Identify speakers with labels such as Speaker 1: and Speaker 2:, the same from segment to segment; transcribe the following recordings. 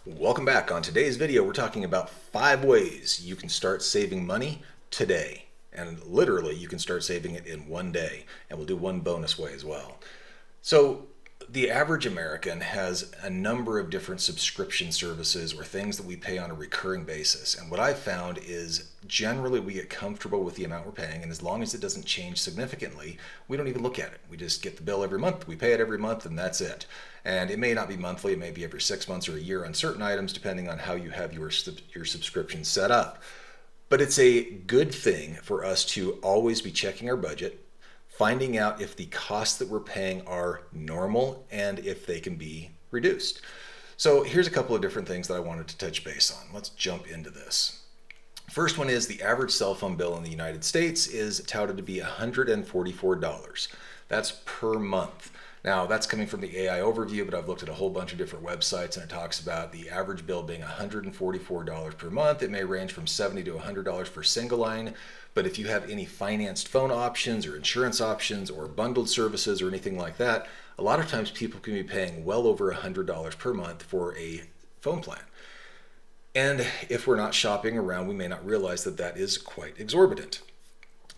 Speaker 1: Welcome back. On today's video, we're talking about 5 ways you can start saving money today. And literally, you can start saving it in one day. And we'll do one bonus way as well. So, the average American has a number of different subscription services or things that we pay on a recurring basis. And what I've found is generally we get comfortable with the amount we're paying, and as long as it doesn't change significantly, we don't even look at it. We just get the bill every month, we pay it every month, and that's it. And it may not be monthly, it may be every 6 months or a year on certain items, depending on how you have your subscription set up. But it's a good thing for us to always be checking our budget, finding out if the costs that we're paying are normal and if they can be reduced. So here's a couple of different things that I wanted to touch base on. Let's jump into this. First one is the average cell phone bill in the United States is touted to be $144. That's per month. Now, that's coming from the AI overview, but I've looked at a whole bunch of different websites, and it talks about the average bill being $144 per month. It may range from $70 to $100 for single line, but if you have any financed phone options or insurance options or bundled services or anything like that, a lot of times people can be paying well over $100 per month for a phone plan. And if we're not shopping around, we may not realize that that is quite exorbitant.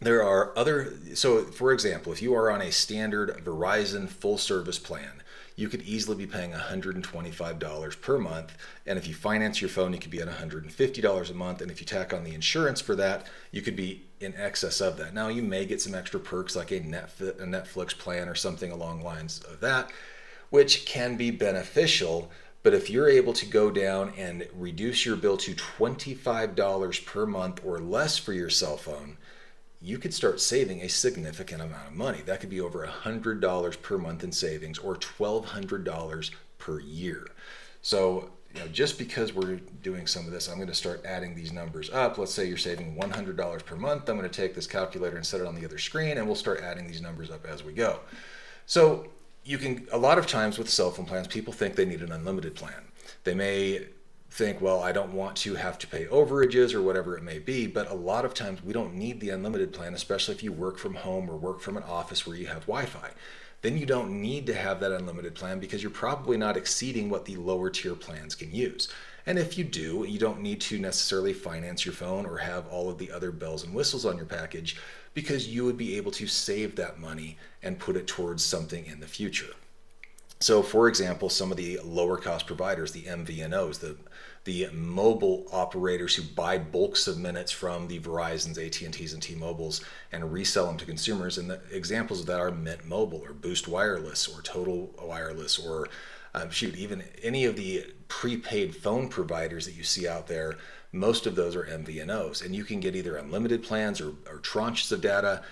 Speaker 1: There are so for example, if you are on a standard Verizon full service plan, you could easily be paying $125 per month. And if you finance your phone, you could be at $150 a month. And if you tack on the insurance for that, you could be in excess of that. Now, you may get some extra perks like a Netflix plan or something along lines of that, which can be beneficial. But if you're able to go down and reduce your bill to $25 per month or less for your cell phone, you could start saving a significant amount of money. That could be over $100 per month in savings or $1,200 per year. So, just because we're doing some of this, I'm going to start adding these numbers up. Let's say you're saving $100 per month. I'm going to take this calculator and set it on the other screen, and we'll start adding these numbers up as we go. So a lot of times with cell phone plans, people think they need an unlimited plan. They may think, well, I don't want to have to pay overages or whatever it may be, but a lot of times we don't need the unlimited plan, especially if you work from home or work from an office where you have Wi-Fi. Then you don't need to have that unlimited plan because you're probably not exceeding what the lower tier plans can use. And if you do, you don't need to necessarily finance your phone or have all of the other bells and whistles on your package because you would be able to save that money and put it towards something in the future. So, for example, some of the lower cost providers, the MVNOs, the mobile operators who buy bulks of minutes from the Verizons, AT&Ts, and T-Mobiles and resell them to consumers. And the examples of that are Mint Mobile or Boost Wireless or Total Wireless or even any of the prepaid phone providers that you see out there. Most of those are MVNOs. And you can get either unlimited plans or tranches of data.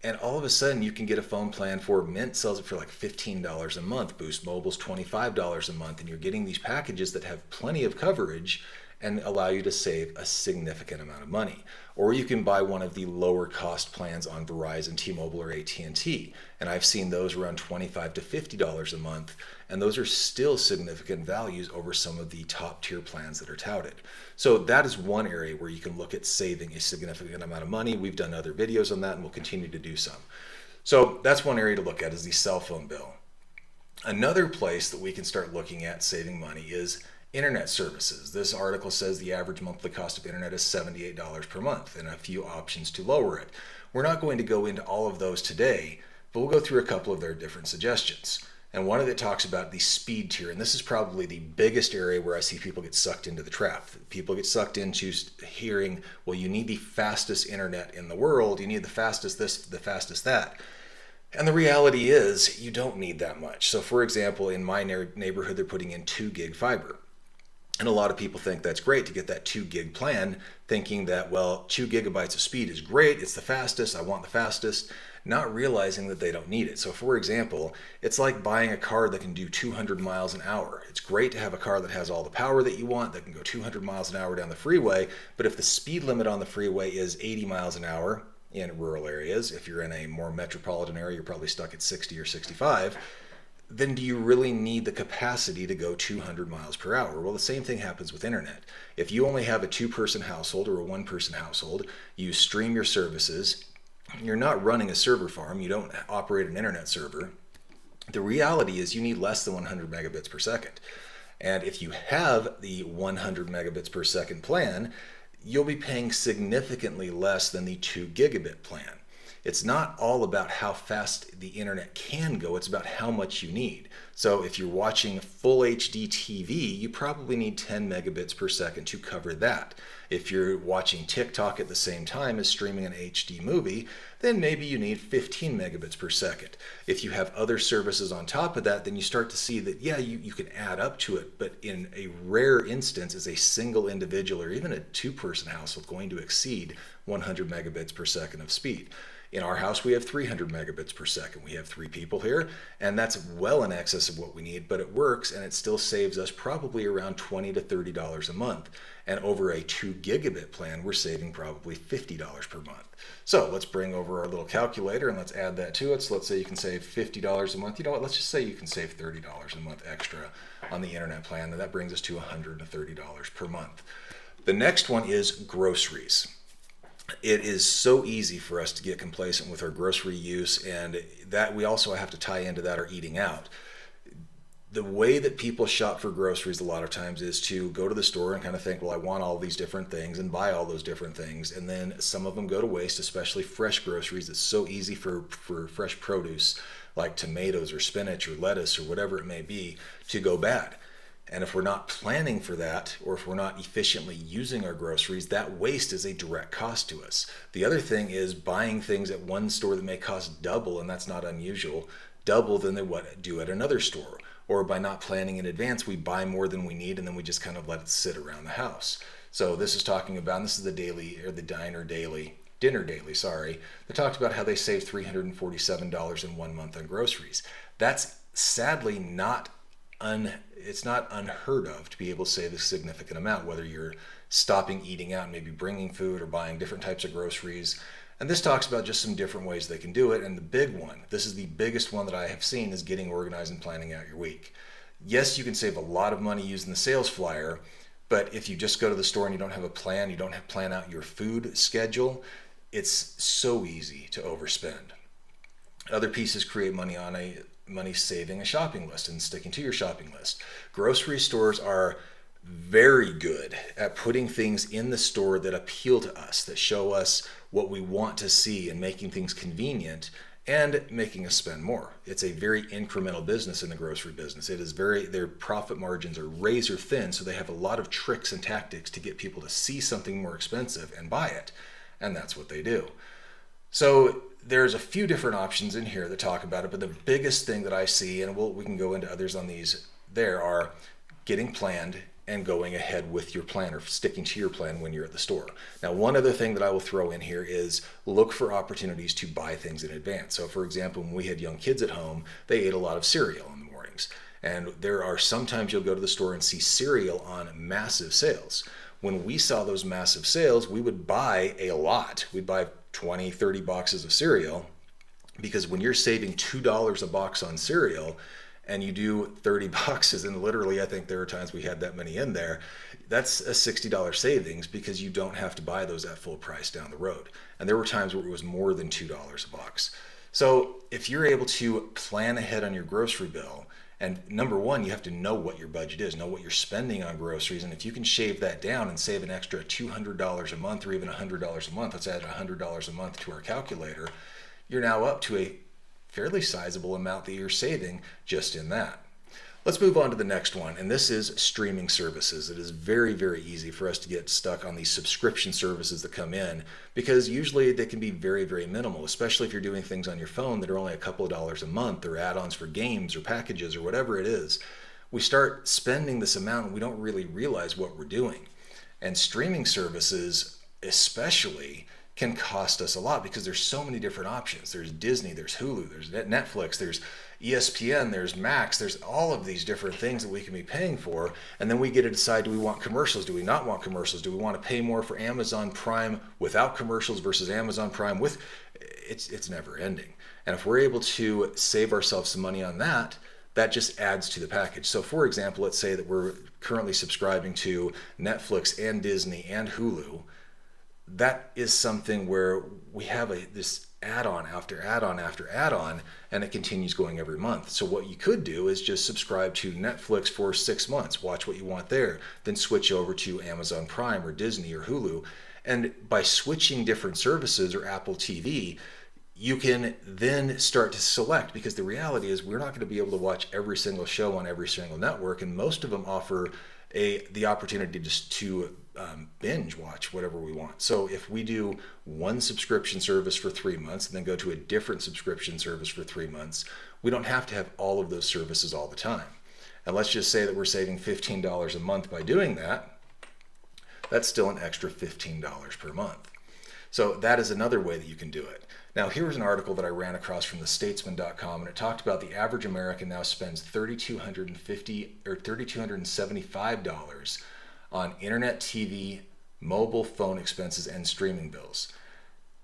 Speaker 1: And all of a sudden, you can get a phone plan for Mint sells it for like $15 a month. Boost Mobile's $25 a month. And you're getting these packages that have plenty of coverage and allow you to save a significant amount of money. Or you can buy one of the lower cost plans on Verizon, T-Mobile, or AT&T. And I've seen those around $25 to $50 a month. And those are still significant values over some of the top tier plans that are touted. So that is one area where you can look at saving a significant amount of money. We've done other videos on that and we'll continue to do some. So that's one area to look at is the cell phone bill. Another place that we can start looking at saving money is internet services. This article says the average monthly cost of internet is $78 per month and a few options to lower it. We're not going to go into all of those today, but we'll go through a couple of their different suggestions. And one of it talks about the speed tier, and this is probably the biggest area where I see people get sucked into the trap. People get sucked into hearing, well, you need the fastest internet in the world, you need the fastest this, the fastest that. And the reality is you don't need that much. So for example, in my neighborhood, they're putting in 2 gig fiber. And a lot of people think that's great to get that 2 gig plan, thinking that, well, 2 gigabytes of speed is great, it's the fastest, I want the fastest, not realizing that they don't need it. So for example, it's like buying a car that can do 200 miles an hour. It's great to have a car that has all the power that you want, that can go 200 miles an hour down the freeway, but if the speed limit on the freeway is 80 miles an hour in rural areas, if you're in a more metropolitan area, you're probably stuck at 60 or 65, then do you really need the capacity to go 200 miles per hour? Well, the same thing happens with internet. If you only have a 2-person household or a 1-person household, you stream your services, you're not running a server farm, you don't operate an internet server. The reality is you need less than 100 megabits per second. And if you have the 100 megabits per second plan, you'll be paying significantly less than the 2 gigabit plan. It's not all about how fast the internet can go, it's about how much you need. So if you're watching full HD TV, you probably need 10 megabits per second to cover that. If you're watching TikTok at the same time as streaming an HD movie, then maybe you need 15 megabits per second. If you have other services on top of that, then you start to see that, yeah, you can add up to it, but in a rare instance, is a single individual or even a two-person household going to exceed 100 megabits per second of speed. In our house, we have 300 megabits per second. We have 3 people here, and that's well in excess of what we need, but it works, and it still saves us probably around $20 to $30 a month. And over a 2 gigabit plan, we're saving probably $50 per month. So let's bring over our little calculator and let's add that to it. So let's say you can save $50 a month. You know what? Let's just say you can save $30 a month extra on the internet plan, and that brings us to $130 per month. The next one is groceries. It is so easy for us to get complacent with our grocery use, and that we also have to tie into that our eating out. The way that people shop for groceries a lot of times is to go to the store and kind of think, well, I want all these different things and buy all those different things, and then some of them go to waste, especially fresh groceries. It's so easy for fresh produce like tomatoes or spinach or lettuce or whatever it may be to go bad. And if we're not planning for that, or if we're not efficiently using our groceries, that waste is a direct cost to us. The other thing is buying things at one store that may cost double, and that's not unusual, double than they would do at another store. Or by not planning in advance, we buy more than we need, and then we just kind of let it sit around the house. So this is talking about, and this is the dinner daily, that talked about how they saved $347 in 1 month on groceries. That's sadly it's not unheard of to be able to save a significant amount, whether you're stopping eating out and maybe bringing food or buying different types of groceries. And this talks about just some different ways they can do it. And the big one, this is the biggest one that I have seen, is getting organized and planning out your week. Yes, you can save a lot of money using the sales flyer, but if you just go to the store and you don't have a plan, you don't have plan out your food schedule, it's so easy to overspend. Other pieces create money on money saving a shopping list and sticking to your shopping list. Grocery stores are very good at putting things in the store that appeal to us, that show us what we want to see, and making things convenient and making us spend more. It's a very incremental business in the grocery business. Their profit margins are razor thin, so they have a lot of tricks and tactics to get people to see something more expensive and buy it. And that's what they do. So there's a few different options in here that talk about it, but the biggest thing that I see, and we can go into others on these, there are getting planned and going ahead with your plan, or sticking to your plan when you're at the store. Now, one other thing that I will throw in here is look for opportunities to buy things in advance. So for example, when we had young kids at home, they ate a lot of cereal in the mornings. And there are sometimes you'll go to the store and see cereal on massive sales. When we saw those massive sales, we would buy a lot. We'd buy 20, 30 boxes of cereal, because when you're saving $2 a box on cereal and you do 30 boxes, and literally I think there are times we had that many in there, that's a $60 savings, because you don't have to buy those at full price down the road. And there were times where it was more than $2 a box. So if you're able to plan ahead on your grocery bill, and number one, you have to know what your budget is, know what you're spending on groceries. And if you can shave that down and save an extra $200 a month, or even $100 a month, let's add $100 a month to our calculator, you're now up to a fairly sizable amount that you're saving just in that. Let's move on to the next one, and this is streaming services. It is very, very easy for us to get stuck on these subscription services that come in, because usually they can be very, very minimal, especially if you're doing things on your phone that are only a couple of dollars a month, or add-ons for games or packages or whatever it is. We start spending this amount and we don't really realize what we're doing. And streaming services especially can cost us a lot, because there's so many different options. There's Disney, there's Hulu, there's Netflix, there's ESPN, there's Max, there's all of these different things that we can be paying for. And then we get to decide, do we want commercials? Do we not want commercials? Do we want to pay more for Amazon Prime without commercials versus Amazon Prime with? It's never ending. And if we're able to save ourselves some money on that, that just adds to the package. So for example, let's say that we're currently subscribing to Netflix and Disney and Hulu. That is something where we have this add-on after add-on after add-on, and it continues going every month. So what you could do is just subscribe to Netflix for 6 months, watch what you want there, then switch over to Amazon Prime or Disney or Hulu. And by switching different services or Apple TV, you can then start to select, because the reality is we're not going to be able to watch every single show on every single network, and most of them offer the opportunity just to binge watch whatever we want. So if we do one subscription service for 3 months and then go to a different subscription service for 3 months, we don't have to have all of those services all the time. And let's just say that we're saving $15 a month by doing that. That's still an extra $15 per month. So that is another way that you can do it. Now, here's an article that I ran across from thestatesman.com, and it talked about the average American now spends $3,275 on internet, TV, mobile phone expenses, and streaming bills.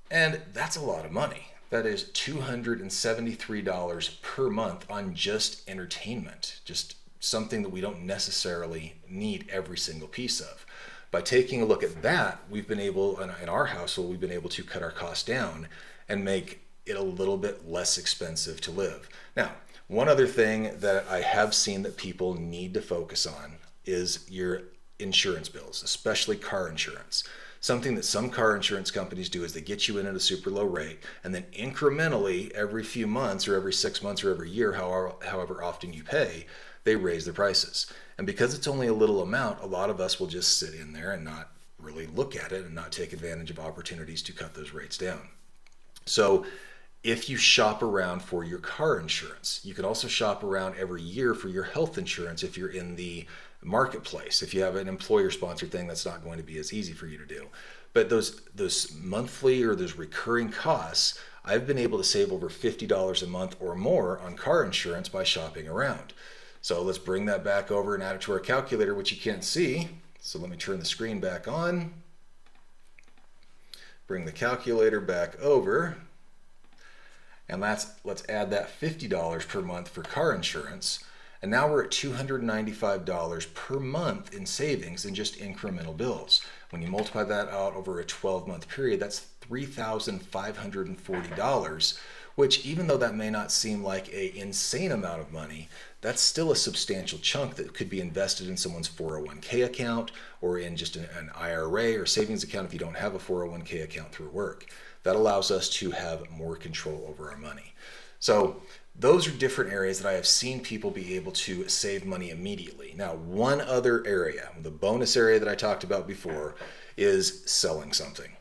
Speaker 1: And that's a lot of money. That is $273 per month on just entertainment, just something that we don't necessarily need every single piece of. By taking a look at that, we've been able, in our household, we've been able to cut our costs down and make it a little bit less expensive to live. Now, one other thing that I have seen that people need to focus on is your insurance bills, especially car insurance. Something that some car insurance companies do is they get you in at a super low rate, and then incrementally every few months or every 6 months or every year, however often you pay, they raise the prices. And because it's only a little amount, a lot of us will just sit in there and not really look at it and not take advantage of opportunities to cut those rates down. So if you shop around for your car insurance, you can also shop around every year for your health insurance if you're in the marketplace. If you have an employer-sponsored thing, that's not going to be as easy for you to do. But those monthly or those recurring costs, I've been able to save over $50 a month or more on car insurance by shopping around. So let's bring that back over and add it to our calculator, which you can't see. So let me turn the screen back on. Bring the calculator back over. And let's add that $50 per month for car insurance. And now we're at $295 per month in savings in just incremental bills. When you multiply that out over a 12-month period, that's $3,540, which, even though that may not seem like an insane amount of money, that's still a substantial chunk that could be invested in someone's 401k account or in just an IRA or savings account if you don't have a 401k account through work. That allows us to have more control over our money. So those are different areas that I have seen people be able to save money immediately. Now, one other area, the bonus area that I talked about before, is selling something.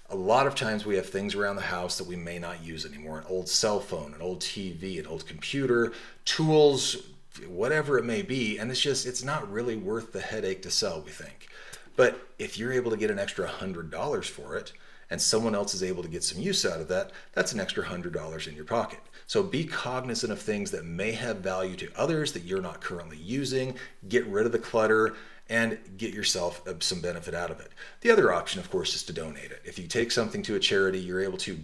Speaker 1: A lot of times we have things around the house that we may not use anymore. An old cell phone, an old TV, an old computer, tools, whatever it may be, and it's not really worth the headache to sell, we think. But if you're able to get an extra $100 for it, and someone else is able to get some use out of that, that's an extra $100 in your pocket. So be cognizant of things that may have value to others that you're not currently using. Get rid of the clutter and get yourself some benefit out of it. The other option, of course, is to donate it. If you take something to a charity, you're able to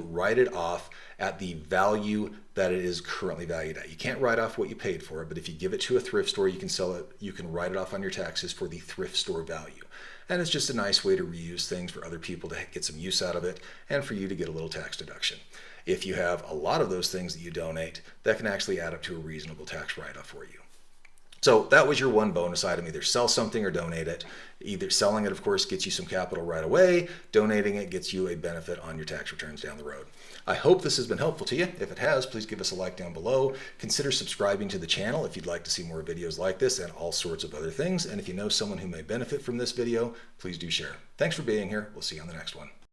Speaker 1: write it off at the value that it is currently valued at. You can't write off what you paid for it, but if you give it to a thrift store, you can sell it, you can write it off on your taxes for the thrift store value. And it's just a nice way to reuse things for other people to get some use out of it and for you to get a little tax deduction. If you have a lot of those things that you donate, that can actually add up to a reasonable tax write-off for you. So that was your one bonus item. Either sell something or donate it. Either selling it, of course, gets you some capital right away. Donating it gets you a benefit on your tax returns down the road. I hope this has been helpful to you. If it has, please give us a like down below. Consider subscribing to the channel if you'd like to see more videos like this and all sorts of other things. And if you know someone who may benefit from this video, please do share. Thanks for being here. We'll see you on the next one.